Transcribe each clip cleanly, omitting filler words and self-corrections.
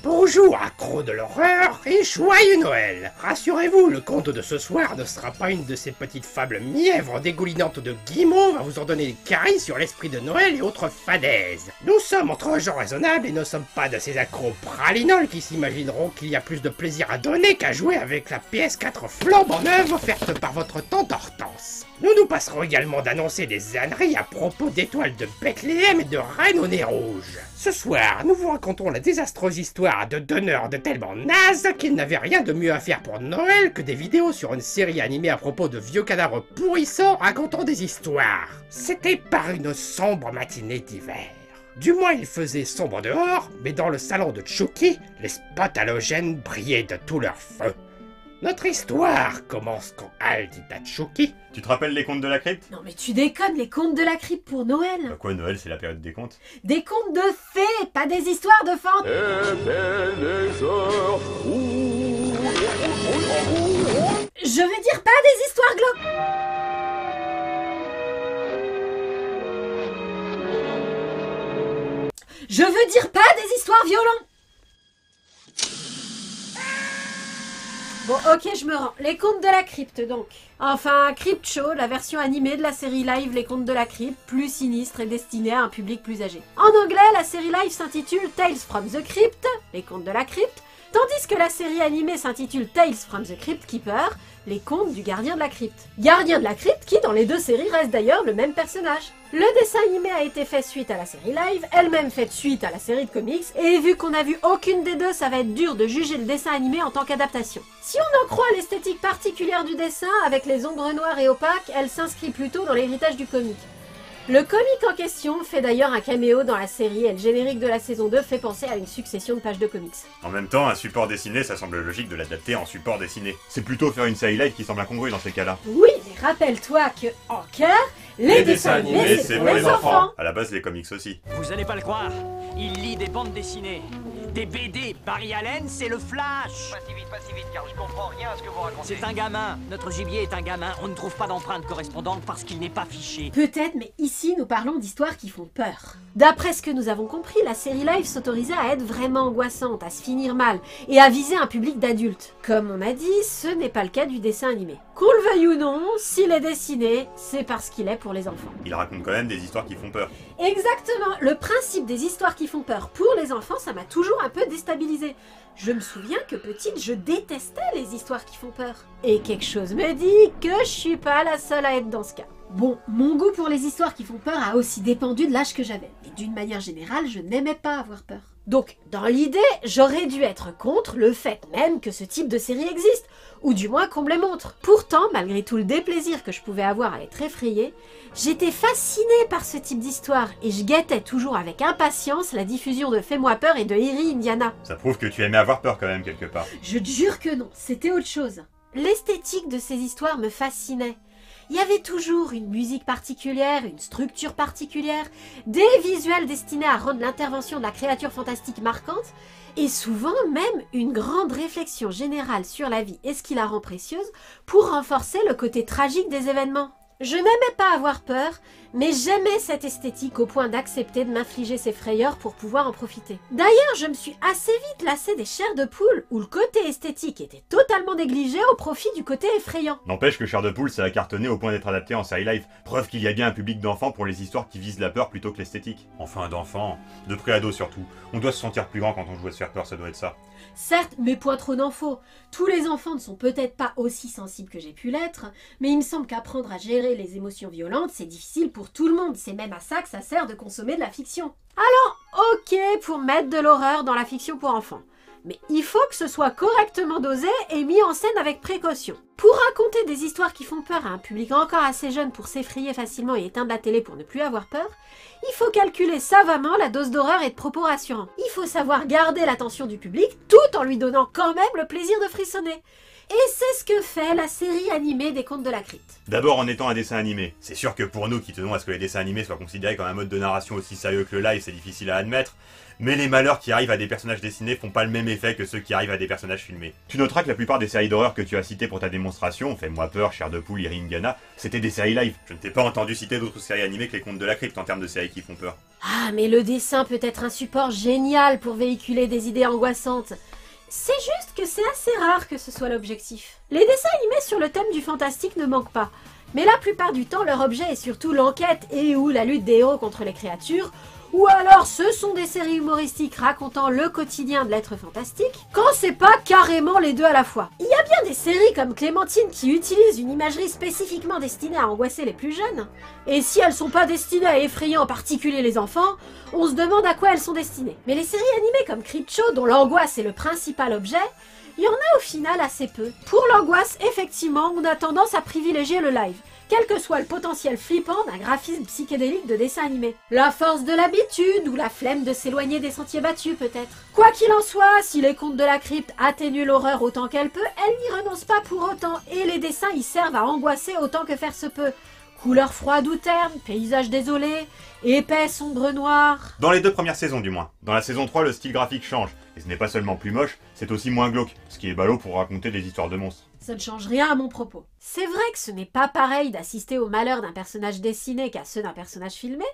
Bonjour, accro de l'horreur et joyeux Noël. Rassurez-vous, le conte de ce soir ne sera pas une de ces petites fables mièvres dégoulinantes de guimauve à vous en donner des caries sur l'esprit de Noël et autres fadaises. Nous sommes entre gens raisonnables et ne sommes pas de ces accros pralinoles qui s'imagineront qu'il y a plus de plaisir à donner qu'à jouer avec la PS4 flambant neuve offerte par votre tante Hortense. Nous nous passerons également d'annoncer des âneries à propos d'étoiles de Bethléem et de reines au nez rouge. Ce soir, nous vous racontons la désastreuse histoire de donneurs de tellement nazes qu'ils n'avaient rien de mieux à faire pour Noël que des vidéos sur une série animée à propos de vieux cadavres pourrissants racontant des histoires. C'était par une sombre matinée d'hiver. Du moins il faisait sombre dehors, mais dans le salon de Chucky, les spots halogènes brillaient de tout leur feu. Notre histoire commence quand Al dit à Chucky. Tu te rappelles les contes de la crypte? Non mais tu déconnes, les contes de la crypte pour Noël. Bah quoi, Noël c'est la période des contes. Des contes de fées, pas des histoires de fantômes. Je veux dire pas des histoires glauques. Je veux dire pas des histoires violentes. Bon, ok, je me rends. Les contes de la crypte, donc. Enfin, Crypt Show, la version animée de la série live Les Contes de la Crypte, plus sinistre et destinée à un public plus âgé. En anglais, la série live s'intitule Tales from the Crypt, Les Contes de la Crypte, tandis que la série animée s'intitule Tales from the Crypt Keeper, Les Contes du Gardien de la Crypte. Gardien de la Crypte qui, dans les deux séries, reste d'ailleurs le même personnage. Le dessin animé a été fait suite à la série live, elle-même faite suite à la série de comics, et vu qu'on n'a vu aucune des deux, ça va être dur de juger le dessin animé en tant qu'adaptation. Si on en croit l'esthétique particulière du dessin, avec les ombres noires et opaques, elle s'inscrit plutôt dans l'héritage du comic. Le comic en question fait d'ailleurs un caméo dans la série et le générique de la saison 2 fait penser à une succession de pages de comics. En même temps, un support dessiné, ça semble logique de l'adapter en support dessiné. C'est plutôt faire une série live qui semble incongrue dans ces cas-là. Oui, mais rappelle-toi que, en cœur, les dessins animés, c'est pour les enfants. À la base, les comics aussi. Vous allez pas le croire, il lit des bandes dessinées. Des BD, Barry Allen, c'est le Flash. Pas si vite, car je comprends rien à ce que vous racontez. C'est un gamin, notre gibier est un gamin, on ne trouve pas d'empreinte correspondante parce qu'il n'est pas fiché. Peut-être, mais ici nous parlons d'histoires qui font peur. D'après ce que nous avons compris, la série live s'autorisait à être vraiment angoissante, à se finir mal, et à viser un public d'adultes. Comme on a dit, ce n'est pas le cas du dessin animé. Qu'on le veuille ou non, s'il est dessiné, c'est parce qu'il est pour les enfants. Il raconte quand même des histoires qui font peur. Exactement, le principe des histoires qui font peur pour les enfants, ça m'a toujours un peu déstabilisée. Je me souviens que petite, je détestais les histoires qui font peur. Et quelque chose me dit que je suis pas la seule à être dans ce cas. Bon, mon goût pour les histoires qui font peur a aussi dépendu de l'âge que j'avais. Et d'une manière générale, je n'aimais pas avoir peur. Donc, dans l'idée, j'aurais dû être contre le fait même que ce type de série existe, ou du moins qu'on me les montre. Pourtant, malgré tout le déplaisir que je pouvais avoir à être effrayée, j'étais fascinée par ce type d'histoire, et je guettais toujours avec impatience la diffusion de Fais-moi peur et de Eerie Indiana. Ça prouve que tu aimais avoir peur quand même quelque part. Je te jure que non, c'était autre chose. L'esthétique de ces histoires me fascinait. Il y avait toujours une musique particulière, une structure particulière, des visuels destinés à rendre l'intervention de la créature fantastique marquante, et souvent même une grande réflexion générale sur la vie et ce qui la rend précieuse pour renforcer le côté tragique des événements. Je n'aimais pas avoir peur, mais j'aimais cette esthétique au point d'accepter de m'infliger ces frayeurs pour pouvoir en profiter. D'ailleurs, je me suis assez vite lassée des chairs de poule où le côté esthétique était totalement négligé au profit du côté effrayant. N'empêche que Chair de Poule, ça a cartonné au point d'être adapté en série live. Preuve qu'il y a bien un public d'enfants pour les histoires qui visent la peur plutôt que l'esthétique. Enfin d'enfants, de pré-ado surtout. On doit se sentir plus grand quand on joue à se faire peur, ça doit être ça. Certes, mais point trop d'en faut. Tous les enfants ne sont peut-être pas aussi sensibles que j'ai pu l'être, mais il me semble qu'apprendre à gérer les émotions violentes, c'est difficile pour tout le monde. C'est même à ça que ça sert de consommer de la fiction. Alors, ok pour mettre de l'horreur dans la fiction pour enfants. Mais il faut que ce soit correctement dosé et mis en scène avec précaution. Pour raconter des histoires qui font peur à un public encore assez jeune pour s'effrayer facilement et éteindre la télé pour ne plus avoir peur, il faut calculer savamment la dose d'horreur et de propos rassurants. Il faut savoir garder l'attention du public tout en lui donnant quand même le plaisir de frissonner. Et c'est ce que fait la série animée des Contes de la Crypte. D'abord en étant un dessin animé. C'est sûr que pour nous qui tenons à ce que les dessins animés soient considérés comme un mode de narration aussi sérieux que le live, c'est difficile à admettre, mais les malheurs qui arrivent à des personnages dessinés font pas le même effet que ceux qui arrivent à des personnages filmés. Tu noteras que la plupart des séries d'horreur que tu as citées pour ta démonstration, Fais-moi peur, Chair de Poule, Eerie Indiana, c'était des séries live. Je ne t'ai pas entendu citer d'autres séries animées que les Contes de la Crypte en termes de séries qui font peur. Ah, mais le dessin peut être un support génial pour véhiculer des idées angoissantes. C'est juste que c'est assez rare que ce soit l'objectif. Les dessins animés sur le thème du fantastique ne manquent pas, mais la plupart du temps leur objet est surtout l'enquête et ou la lutte des héros contre les créatures, ou alors ce sont des séries humoristiques racontant le quotidien de l'être fantastique, quand c'est pas carrément les deux à la fois. Il y a bien des séries comme Clémentine qui utilisent une imagerie spécifiquement destinée à angoisser les plus jeunes, et si elles sont pas destinées à effrayer en particulier les enfants, on se demande à quoi elles sont destinées. Mais les séries animées comme Creepshow, dont l'angoisse est le principal objet, il y en a au final assez peu. Pour l'angoisse, effectivement, on a tendance à privilégier le live, quel que soit le potentiel flippant d'un graphisme psychédélique de dessin animé. La force de l'habitude ou la flemme de s'éloigner des sentiers battus peut-être. Quoi qu'il en soit, si les contes de la crypte atténuent l'horreur autant qu'elle peut, elle n'y renonce pas pour autant, et les dessins y servent à angoisser autant que faire se peut. Couleurs froides ou ternes, paysages désolés, épais, sombre, noir. Dans les 2 premières saisons du moins. Dans la saison 3, le style graphique change. Et ce n'est pas seulement plus moche, c'est aussi moins glauque, ce qui est ballot pour raconter des histoires de monstres. Ça ne change rien à mon propos. C'est vrai que ce n'est pas pareil d'assister au malheur d'un personnage dessiné qu'à ceux d'un personnage filmé,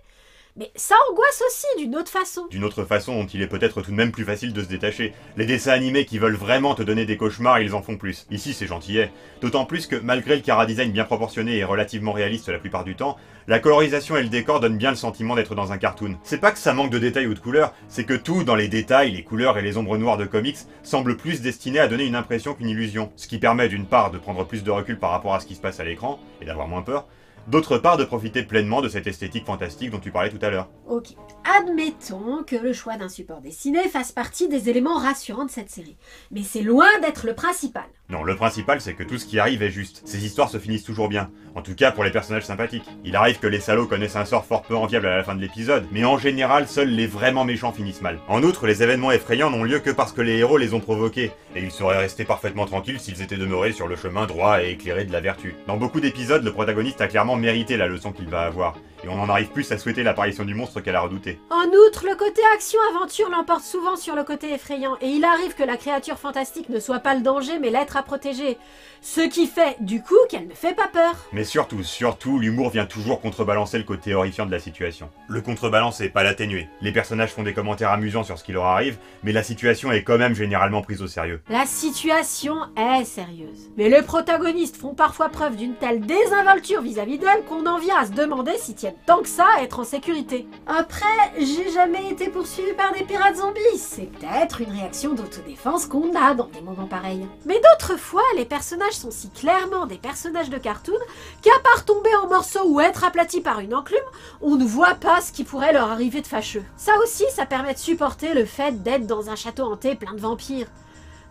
mais ça angoisse aussi d'une autre façon. D'une autre façon dont il est peut-être tout de même plus facile de se détacher. Les dessins animés qui veulent vraiment te donner des cauchemars, ils en font plus. Ici, c'est gentillet. D'autant plus que, malgré le chara-design bien proportionné et relativement réaliste la plupart du temps, la colorisation et le décor donnent bien le sentiment d'être dans un cartoon. C'est pas que ça manque de détails ou de couleurs, c'est que tout dans les détails, les couleurs et les ombres noires de comics semble plus destiné à donner une impression qu'une illusion. Ce qui permet d'une part de prendre plus de recul par rapport à ce qui se passe à l'écran, et d'avoir moins peur, d'autre part de profiter pleinement de cette esthétique fantastique dont tu parlais tout à l'heure. Ok, admettons que le choix d'un support dessiné fasse partie des éléments rassurants de cette série. Mais c'est loin d'être le principal. Non, le principal c'est que tout ce qui arrive est juste. Ces histoires se finissent toujours bien. En tout cas pour les personnages sympathiques. Il arrive que les salauds connaissent un sort fort peu enviable à la fin de l'épisode, mais en général seuls les vraiment méchants finissent mal. En outre, les événements effrayants n'ont lieu que parce que les héros les ont provoqués, et ils seraient restés parfaitement tranquilles s'ils étaient demeurés sur le chemin droit et éclairé de la vertu. Dans beaucoup d'épisodes, le protagoniste a clairement mérité la leçon qu'il va avoir, et on en arrive plus à souhaiter l'apparition du monstre qu'à la redouter. En outre, le côté action-aventure l'emporte souvent sur le côté effrayant, et il arrive que la créature fantastique ne soit pas le danger mais l'être à protéger. Ce qui fait, du coup, qu'elle ne fait pas peur. Mais surtout, l'humour vient toujours contrebalancer le côté horrifiant de la situation. Le contrebalance est pas l'atténuer. Les personnages font des commentaires amusants sur ce qui leur arrive, mais la situation est quand même généralement prise au sérieux. La situation est sérieuse. Mais les protagonistes font parfois preuve d'une telle désinvolture vis-à-vis d'elle qu'on en vient à se demander s'ils tiennent tant que ça à être en sécurité. Après, j'ai jamais été poursuivi par des pirates zombies. C'est peut-être une réaction d'autodéfense qu'on a dans des moments pareils. Mais d'autres fois, les personnages sont si clairement des personnages de cartoon qu'à part tomber en morceaux ou être aplatis par une enclume, on ne voit pas ce qui pourrait leur arriver de fâcheux. Ça aussi, ça permet de supporter le fait d'être dans un château hanté plein de vampires.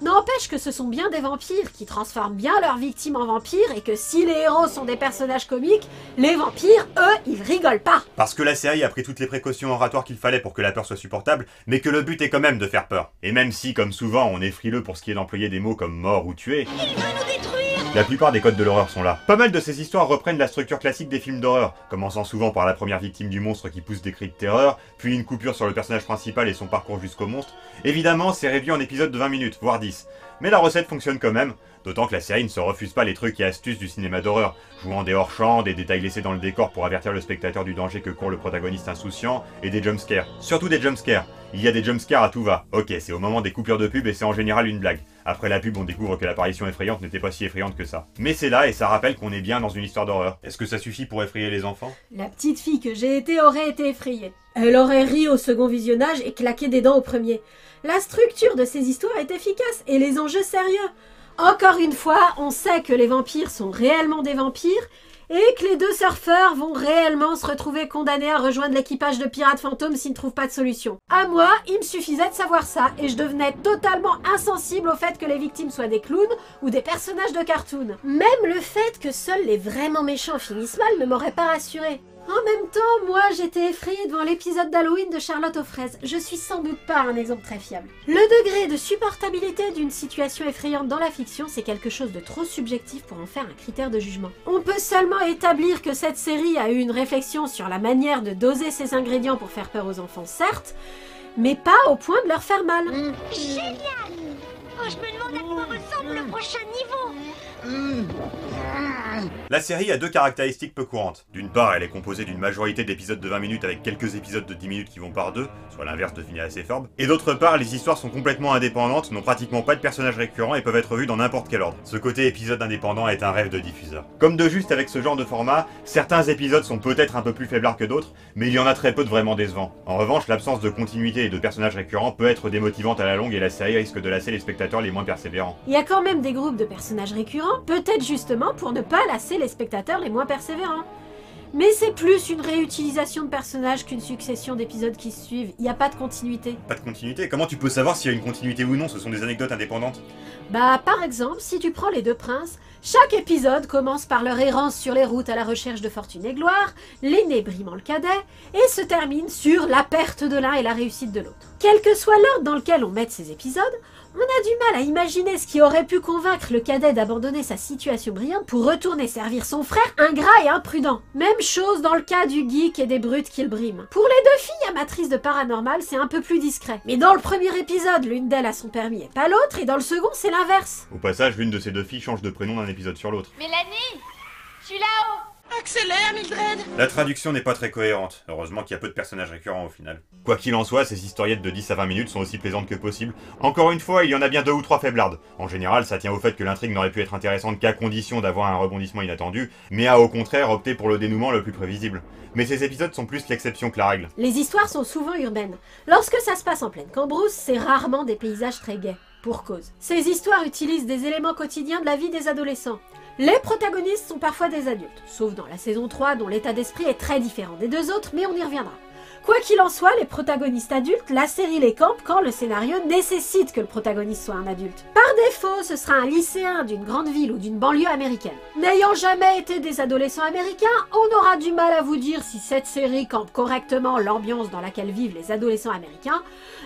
N'empêche que ce sont bien des vampires qui transforment bien leurs victimes en vampires et que si les héros sont des personnages comiques, les vampires, eux, ils rigolent pas. Parce que la série a pris toutes les précautions oratoires qu'il fallait pour que la peur soit supportable, mais que le but est quand même de faire peur. Et même si, comme souvent, on est frileux pour ce qui est d'employer des mots comme mort ou tuer, la plupart des codes de l'horreur sont là. Pas mal de ces histoires reprennent la structure classique des films d'horreur, commençant souvent par la première victime du monstre qui pousse des cris de terreur, puis une coupure sur le personnage principal et son parcours jusqu'au monstre. Évidemment, c'est réduit en épisodes de 20 minutes, voire 10. Mais la recette fonctionne quand même, d'autant que la série ne se refuse pas les trucs et astuces du cinéma d'horreur, jouant des hors-champs, des détails laissés dans le décor pour avertir le spectateur du danger que court le protagoniste insouciant, et des jumpscares. Surtout des jumpscares. Il y a des jumpscares à tout va. Ok, c'est au moment des coupures de pub et c'est en général une blague. Après la pub, on découvre que l'apparition effrayante n'était pas si effrayante que ça. Mais c'est là et ça rappelle qu'on est bien dans une histoire d'horreur. Est-ce que ça suffit pour effrayer les enfants? La petite fille que j'ai été aurait été effrayée. Elle aurait ri au second visionnage et claqué des dents au premier. La structure de ces histoires est efficace et les enjeux sérieux. Encore une fois, on sait que les vampires sont réellement des vampires et que les deux surfeurs vont réellement se retrouver condamnés à rejoindre l'équipage de pirates fantômes s'ils ne trouvent pas de solution. À moi, il me suffisait de savoir ça et je devenais totalement insensible au fait que les victimes soient des clowns ou des personnages de cartoon. Même le fait que seuls les vraiment méchants finissent mal ne m'aurait pas rassurée. En même temps, moi, j'étais effrayée devant l'épisode d'Halloween de Charlotte aux fraises. Je suis sans doute pas un exemple très fiable. Le degré de supportabilité d'une situation effrayante dans la fiction, c'est quelque chose de trop subjectif pour en faire un critère de jugement. On peut seulement établir que cette série a eu une réflexion sur la manière de doser ses ingrédients pour faire peur aux enfants, certes, mais pas au point de leur faire mal. Génial! Oh, je me demande à quoi ressemble le prochain niveau. La série a deux caractéristiques peu courantes. D'une part, elle est composée d'une majorité d'épisodes de 20 minutes avec quelques épisodes de 10 minutes qui vont par deux, soit l'inverse de Phineas et Ferb. Et d'autre part, les histoires sont complètement indépendantes, n'ont pratiquement pas de personnages récurrents et peuvent être vues dans n'importe quel ordre. Ce côté épisode indépendant est un rêve de diffuseur. Comme de juste avec ce genre de format, certains épisodes sont peut-être un peu plus faiblards que d'autres, mais il y en a très peu de vraiment décevants. En revanche, l'absence de continuité et de personnages récurrents peut être démotivante à la longue et la série risque de lasser les spectateurs les moins persévérants. Il y a quand même des groupes de personnages récurrents, peut-être justement pour ne pas lasser les spectateurs les moins persévérants. Mais c'est plus une réutilisation de personnages qu'une succession d'épisodes qui se suivent, il n'y a pas de continuité. Pas de continuité? Comment tu peux savoir s'il y a une continuité ou non? Ce sont des anecdotes indépendantes. Bah par exemple, si tu prends les deux princes, chaque épisode commence par leur errance sur les routes à la recherche de fortune et gloire, l'aîné brimant le cadet, et se termine sur la perte de l'un et la réussite de l'autre. Quel que soit l'ordre dans lequel on mette ces épisodes, on a du mal à imaginer ce qui aurait pu convaincre le cadet d'abandonner sa situation brillante pour retourner servir son frère ingrat et imprudent. Même chose dans le cas du geek et des brutes qu'il brime. Pour les deux filles amatrices de paranormal, c'est un peu plus discret. Mais dans le premier épisode, l'une d'elles a son permis et pas l'autre, et dans le second, c'est l'inverse. Au passage, l'une de ces deux filles change de prénom d'un épisode sur l'autre. Mélanie, je suis là-haut. Accélère, Mildred! La traduction n'est pas très cohérente, heureusement qu'il y a peu de personnages récurrents au final. Quoi qu'il en soit, ces historiettes de 10 à 20 minutes sont aussi plaisantes que possible. Encore une fois, il y en a bien 2 ou 3 faiblardes. En général, ça tient au fait que l'intrigue n'aurait pu être intéressante qu'à condition d'avoir un rebondissement inattendu, mais a au contraire opté pour le dénouement le plus prévisible. Mais ces épisodes sont plus l'exception que la règle. Les histoires sont souvent urbaines. Lorsque ça se passe en pleine cambrousse, c'est rarement des paysages très gais. Pour cause. Ces histoires utilisent des éléments quotidiens de la vie des adolescents. Les protagonistes sont parfois des adultes, sauf dans la saison 3 dont l'état d'esprit est très différent des deux autres, mais on y reviendra. Quoi qu'il en soit, les protagonistes adultes, la série les campe quand le scénario nécessite que le protagoniste soit un adulte. Par défaut, ce sera un lycéen d'une grande ville ou d'une banlieue américaine. N'ayant jamais été des adolescents américains, on aura du mal à vous dire si cette série campe correctement l'ambiance dans laquelle vivent les adolescents américains,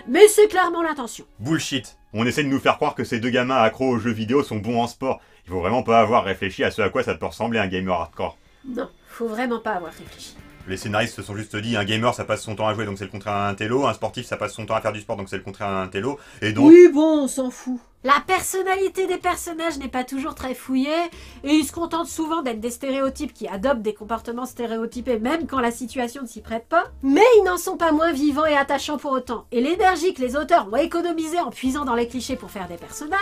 mais c'est clairement l'intention. Bullshit. On essaie de nous faire croire que ces deux gamins accros aux jeux vidéo sont bons en sport. Il faut vraiment pas avoir réfléchi à ce à quoi ça peut ressembler un gamer hardcore. Non, faut vraiment pas avoir réfléchi. Les scénaristes se sont juste dit, un gamer ça passe son temps à jouer donc c'est le contraire d'un télo, un sportif ça passe son temps à faire du sport donc c'est le contraire d'un télo, et donc... Oui bon, on s'en fout. La personnalité des personnages n'est pas toujours très fouillée, et ils se contentent souvent d'être des stéréotypes qui adoptent des comportements stéréotypés même quand la situation ne s'y prête pas, mais ils n'en sont pas moins vivants et attachants pour autant. Et l'énergie que les auteurs ont économisée en puisant dans les clichés pour faire des personnages,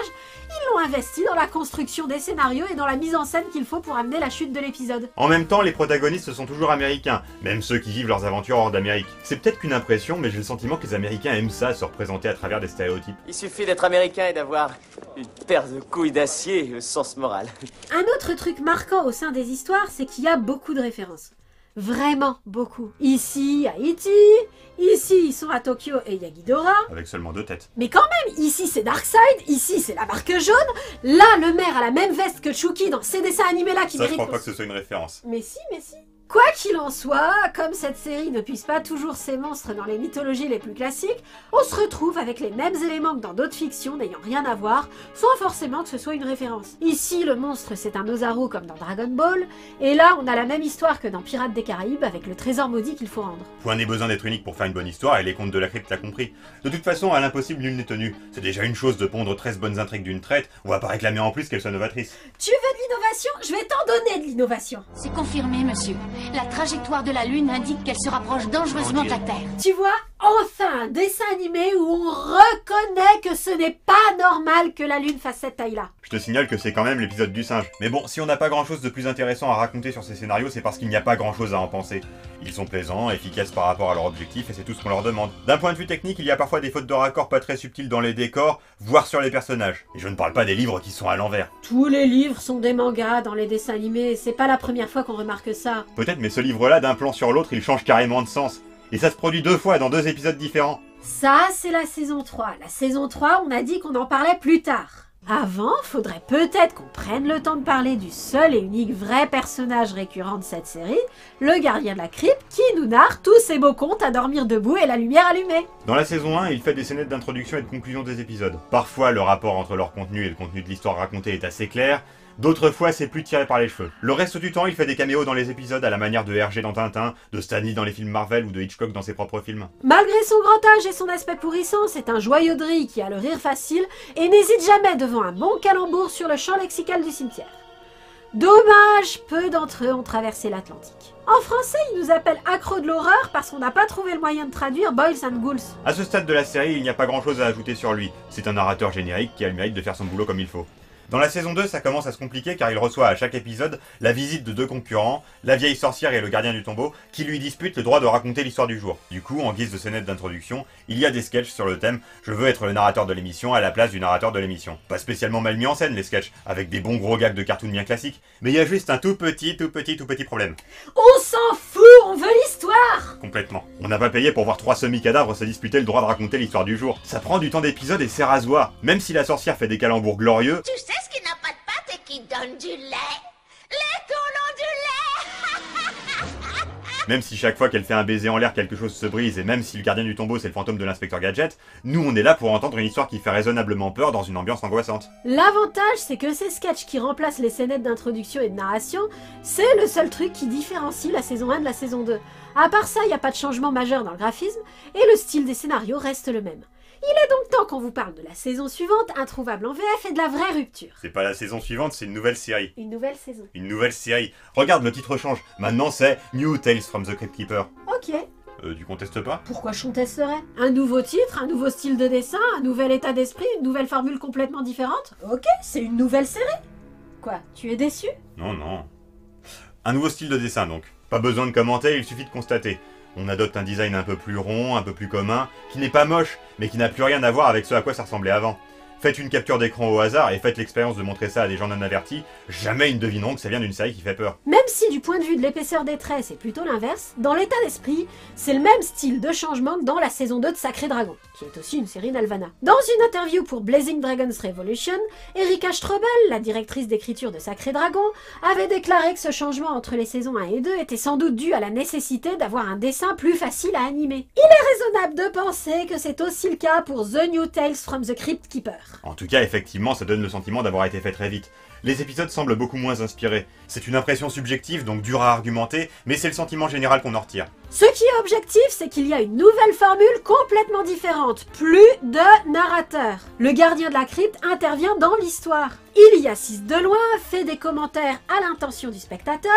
ils l'ont investi dans la construction des scénarios et dans la mise en scène qu'il faut pour amener la chute de l'épisode. En même temps, les protagonistes sont toujours américains, même ceux qui vivent leurs aventures hors d'Amérique. C'est peut-être qu'une impression, mais j'ai le sentiment que les Américains aiment ça, se représenter à travers des stéréotypes. Il suffit d'être américain et d'avoir une paire de couilles d'acier au sens moral. Un autre truc marquant au sein des histoires, c'est qu'il y a beaucoup de références. Vraiment beaucoup. Ici, Haïti, ici, ils sont à Tokyo et il y a Ghidorah. Avec seulement 2 têtes. Mais quand même, ici c'est Darkseid, ici c'est la marque jaune, là le maire a la même veste que Chucky dans ces dessins animés là qui Ça, je méritent... crois pas que ce soit une référence. Mais si. Quoi qu'il en soit, comme cette série ne puise pas toujours ses monstres dans les mythologies les plus classiques, on se retrouve avec les mêmes éléments que dans d'autres fictions n'ayant rien à voir, sans forcément que ce soit une référence. Ici, le monstre c'est un Ozaru comme dans Dragon Ball, et là on a la même histoire que dans Pirates des Caraïbes avec le trésor maudit qu'il faut rendre. Point n'est besoin d'être unique pour faire une bonne histoire, et les contes de la crypte l'a compris. De toute façon, à l'impossible, nul n'est tenu. C'est déjà une chose de pondre 13 bonnes intrigues d'une traite, on va pas réclamer en plus qu'elles soient novatrices. Tu veux de l'innovation? Je vais t'en donner de l'innovation. C'est confirmé, monsieur. La trajectoire de la Lune indique qu'elle se rapproche dangereusement de la Terre. Tu vois, enfin un dessin animé où on reconnaît que ce n'est pas normal que la Lune fasse cette taille-là. Je te signale que c'est quand même l'épisode du singe. Mais bon, si on n'a pas grand chose de plus intéressant à raconter sur ces scénarios, c'est parce qu'il n'y a pas grand chose à en penser. Ils sont plaisants, efficaces par rapport à leur objectif, et c'est tout ce qu'on leur demande. D'un point de vue technique, il y a parfois des fautes de raccord pas très subtiles dans les décors, voire sur les personnages. Et je ne parle pas des livres qui sont à l'envers. Tous les livres sont des mangas dans les dessins animés, c'est pas la première fois qu'on remarque ça. Peut-être, mais ce livre-là, d'un plan sur l'autre, il change carrément de sens. Et ça se produit 2 fois dans 2 épisodes différents. Ça, c'est la saison 3. La saison 3, on a dit qu'on en parlait plus tard. Avant, faudrait peut-être qu'on prenne le temps de parler du seul et unique vrai personnage récurrent de cette série, le gardien de la crypte, qui nous narre tous ses beaux contes à dormir debout et la lumière allumée. Dans la saison 1, il fait des scénettes d'introduction et de conclusion des épisodes. Parfois, le rapport entre leur contenu et le contenu de l'histoire racontée est assez clair, d'autres fois, c'est plus tiré par les cheveux. Le reste du temps, il fait des caméos dans les épisodes à la manière de Hergé dans Tintin, de Stanley dans les films Marvel ou de Hitchcock dans ses propres films. Malgré son grand âge et son aspect pourrissant, c'est un joyau de riz qui a le rire facile et n'hésite jamais devant un bon calembour sur le champ lexical du cimetière. Dommage, peu d'entre eux ont traversé l'Atlantique. En français, ils nous appellent accros de l'horreur parce qu'on n'a pas trouvé le moyen de traduire Boys and Ghouls. À ce stade de la série, il n'y a pas grand chose à ajouter sur lui. C'est un narrateur générique qui a le mérite de faire son boulot comme il faut. Dans la saison 2, ça commence à se compliquer car il reçoit à chaque épisode la visite de 2 concurrents, la vieille sorcière et le gardien du tombeau, qui lui disputent le droit de raconter l'histoire du jour. Du coup, en guise de scénette d'introduction, il y a des sketchs sur le thème « Je veux être le narrateur de l'émission à la place du narrateur de l'émission ». Pas spécialement mal mis en scène les sketchs, avec des bons gros gags de cartoon bien classiques, mais il y a juste un tout petit problème. On s'en fout, on veut l'histoire! Complètement. On n'a pas payé pour voir 3 semi-cadavres se disputer le droit de raconter l'histoire du jour. Ça prend du temps d'épisode et c'est rasoir. Même si la sorcière fait des calembours glorieux... Tu sais ce qui n'a pas de pâte et qui donne du lait? Les tournants du lait. Même si chaque fois qu'elle fait un baiser en l'air, quelque chose se brise, et même si le gardien du tombeau c'est le fantôme de l'inspecteur Gadget, nous on est là pour entendre une histoire qui fait raisonnablement peur dans une ambiance angoissante. L'avantage, c'est que ces sketchs qui remplacent les scénettes d'introduction et de narration, c'est le seul truc qui différencie la saison 1 de la saison 2. À part ça, il n'y a pas de changement majeur dans le graphisme, et le style des scénarios reste le même. Il est donc temps qu'on vous parle de la saison suivante, introuvable en VF et de la vraie rupture. C'est pas la saison suivante, c'est une nouvelle série. Une nouvelle saison. Une nouvelle série. Regarde, le titre change. Maintenant c'est New Tales from the Crypt Keeper. Ok. Tu contestes pas? Pourquoi je contesterais? Un nouveau titre, un nouveau style de dessin, un nouvel état d'esprit, une nouvelle formule complètement différente? Ok, c'est une nouvelle série. Quoi, tu es déçu? Non, non. Un nouveau style de dessin donc. Pas besoin de commenter, il suffit de constater. On adopte un design un peu plus rond, un peu plus commun, qui n'est pas moche, mais qui n'a plus rien à voir avec ce à quoi ça ressemblait avant. Faites une capture d'écran au hasard et faites l'expérience de montrer ça à des gens non avertis, jamais ils ne devineront que ça vient d'une série qui fait peur. Même si du point de vue de l'épaisseur des traits c'est plutôt l'inverse, dans l'état d'esprit, c'est le même style de changement que dans la saison 2 de Sacré Dragon, qui est aussi une série Nelvana. Dans une interview pour Blazing Dragons Revolution, Erika Strobel, la directrice d'écriture de Sacré Dragon, avait déclaré que ce changement entre les saisons 1 et 2 était sans doute dû à la nécessité d'avoir un dessin plus facile à animer. Il est raisonnable de penser que c'est aussi le cas pour The New Tales from the Crypt Keeper. En tout cas, effectivement, ça donne le sentiment d'avoir été fait très vite. Les épisodes semblent beaucoup moins inspirés. C'est une impression subjective, donc dure à argumenter, mais c'est le sentiment général qu'on en retire. Ce qui est objectif, c'est qu'il y a une nouvelle formule complètement différente. Plus de narrateur. Le gardien de la crypte intervient dans l'histoire. Il y assiste de loin, fait des commentaires à l'intention du spectateur,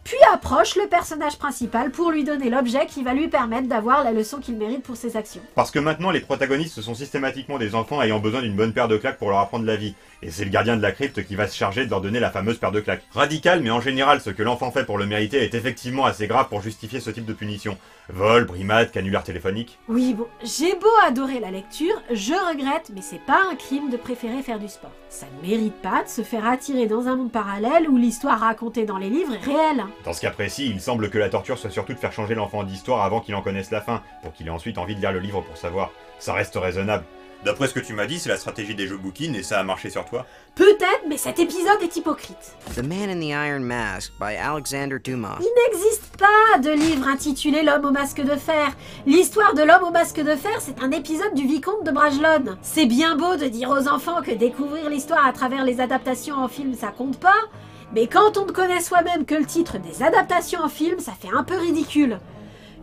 puis approche le personnage principal pour lui donner l'objet qui va lui permettre d'avoir la leçon qu'il mérite pour ses actions. Parce que maintenant, les protagonistes sont systématiquement des enfants ayant besoin d'une bonne paire de claques pour leur apprendre la vie. Et c'est le gardien de la crypte qui va se charger de leur donner la fameuse paire de claques. Radical, mais en général, ce que l'enfant fait pour le mériter est effectivement assez grave pour justifier ce type de punition. Vol, brimade, canular téléphonique. Oui, bon, j'ai beau adorer la lecture, je regrette, mais c'est pas un crime de préférer faire du sport. Ça ne mérite pas de se faire attirer dans un monde parallèle où l'histoire racontée dans les livres est réelle. Dans ce cas précis, il semble que la torture soit surtout de faire changer l'enfant d'histoire avant qu'il en connaisse la fin, pour qu'il ait ensuite envie de lire le livre pour savoir. Ça reste raisonnable. D'après ce que tu m'as dit, c'est la stratégie des jeux bouquins et ça a marché sur toi. Peut-être, mais cet épisode est hypocrite. The Man in the Iron Mask by Alexander Dumas. Il n'existe pas de livre intitulé L'homme au masque de fer. L'histoire de l'homme au masque de fer, c'est un épisode du Vicomte de Bragelonne. C'est bien beau de dire aux enfants que découvrir l'histoire à travers les adaptations en film, ça compte pas, mais quand on ne connaît soi-même que le titre des adaptations en film, ça fait un peu ridicule.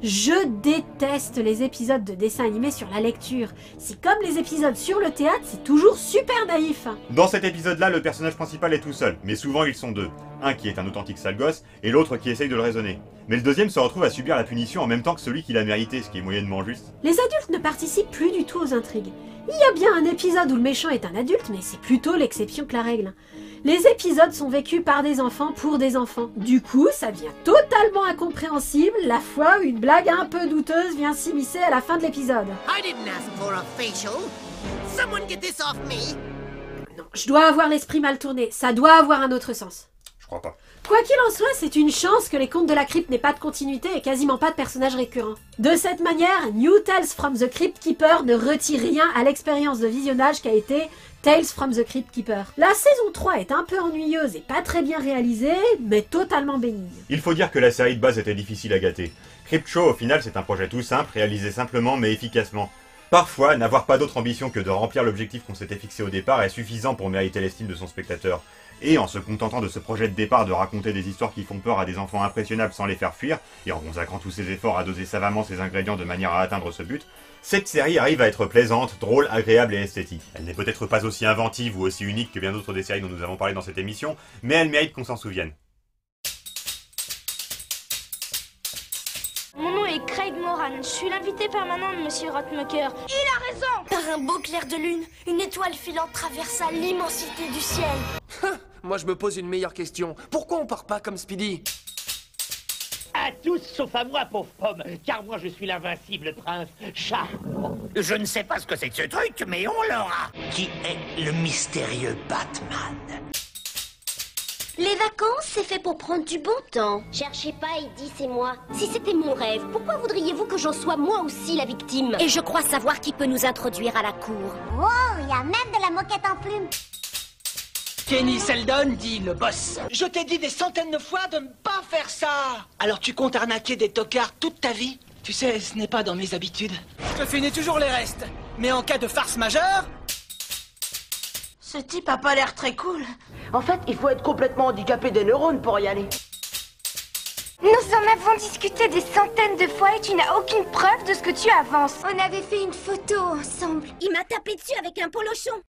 Je déteste les épisodes de dessins animés sur la lecture. C'est comme les épisodes sur le théâtre, c'est toujours super naïf. Dans cet épisode-là, le personnage principal est tout seul, mais souvent ils sont deux. Un qui est un authentique sale gosse, et l'autre qui essaye de le raisonner. Mais le deuxième se retrouve à subir la punition en même temps que celui qui l'a mérité, ce qui est moyennement juste. Les adultes ne participent plus du tout aux intrigues. Il y a bien un épisode où le méchant est un adulte, mais c'est plutôt l'exception que la règle. Les épisodes sont vécus par des enfants pour des enfants. Du coup, ça devient totalement incompréhensible la fois où une blague un peu douteuse vient s'immiscer à la fin de l'épisode. I didn't ask for a facial. Someone get this off me. Non, je dois avoir l'esprit mal tourné, ça doit avoir un autre sens. Je crois pas. Quoi qu'il en soit, c'est une chance que les contes de la crypte n'aient pas de continuité et quasiment pas de personnages récurrents. De cette manière, New Tales from the Crypt Keeper ne retire rien à l'expérience de visionnage qu'a été Tales from the Crypt Keeper. La saison 3 est un peu ennuyeuse et pas très bien réalisée, mais totalement bénigne. Il faut dire que la série de base était difficile à gâter. Crypt Show, au final, c'est un projet tout simple, réalisé simplement mais efficacement. Parfois, n'avoir pas d'autre ambition que de remplir l'objectif qu'on s'était fixé au départ est suffisant pour mériter l'estime de son spectateur. Et en se contentant de ce projet de départ de raconter des histoires qui font peur à des enfants impressionnables sans les faire fuir, et en consacrant tous ses efforts à doser savamment ses ingrédients de manière à atteindre ce but, cette série arrive à être plaisante, drôle, agréable et esthétique. Elle n'est peut-être pas aussi inventive ou aussi unique que bien d'autres des séries dont nous avons parlé dans cette émission, mais elle mérite qu'on s'en souvienne. Mon nom est Craig Moran, je suis l'invité permanent de Monsieur Rotmucker. Il a raison! Par un beau clair de lune, une étoile filante traversa l'immensité du ciel. Moi je me pose une meilleure question. Pourquoi on part pas comme Speedy? À tous sauf à moi, pauvre pomme, car moi je suis l'invincible prince charmant. Je ne sais pas ce que c'est que ce truc, mais on l'aura. Qui est le mystérieux Batman? Les vacances, c'est fait pour prendre du bon temps. Cherchez pas, Eddie, c'est moi. Si c'était mon rêve, pourquoi voudriez-vous que j'en sois moi aussi la victime? Et je crois savoir qui peut nous introduire à la cour. Wow, il y a même de la moquette en plumes. Kenny Seldon dit le boss. Je t'ai dit des centaines de fois de ne pas faire ça. Alors tu comptes arnaquer des tocards toute ta vie? Tu sais, ce n'est pas dans mes habitudes. Je finis toujours les restes. Mais en cas de farce majeure... Ce type a pas l'air très cool. En fait, il faut être complètement handicapé des neurones pour y aller. Nous en avons discuté des centaines de fois et tu n'as aucune preuve de ce que tu avances. On avait fait une photo ensemble. Il m'a tapé dessus avec un polochon.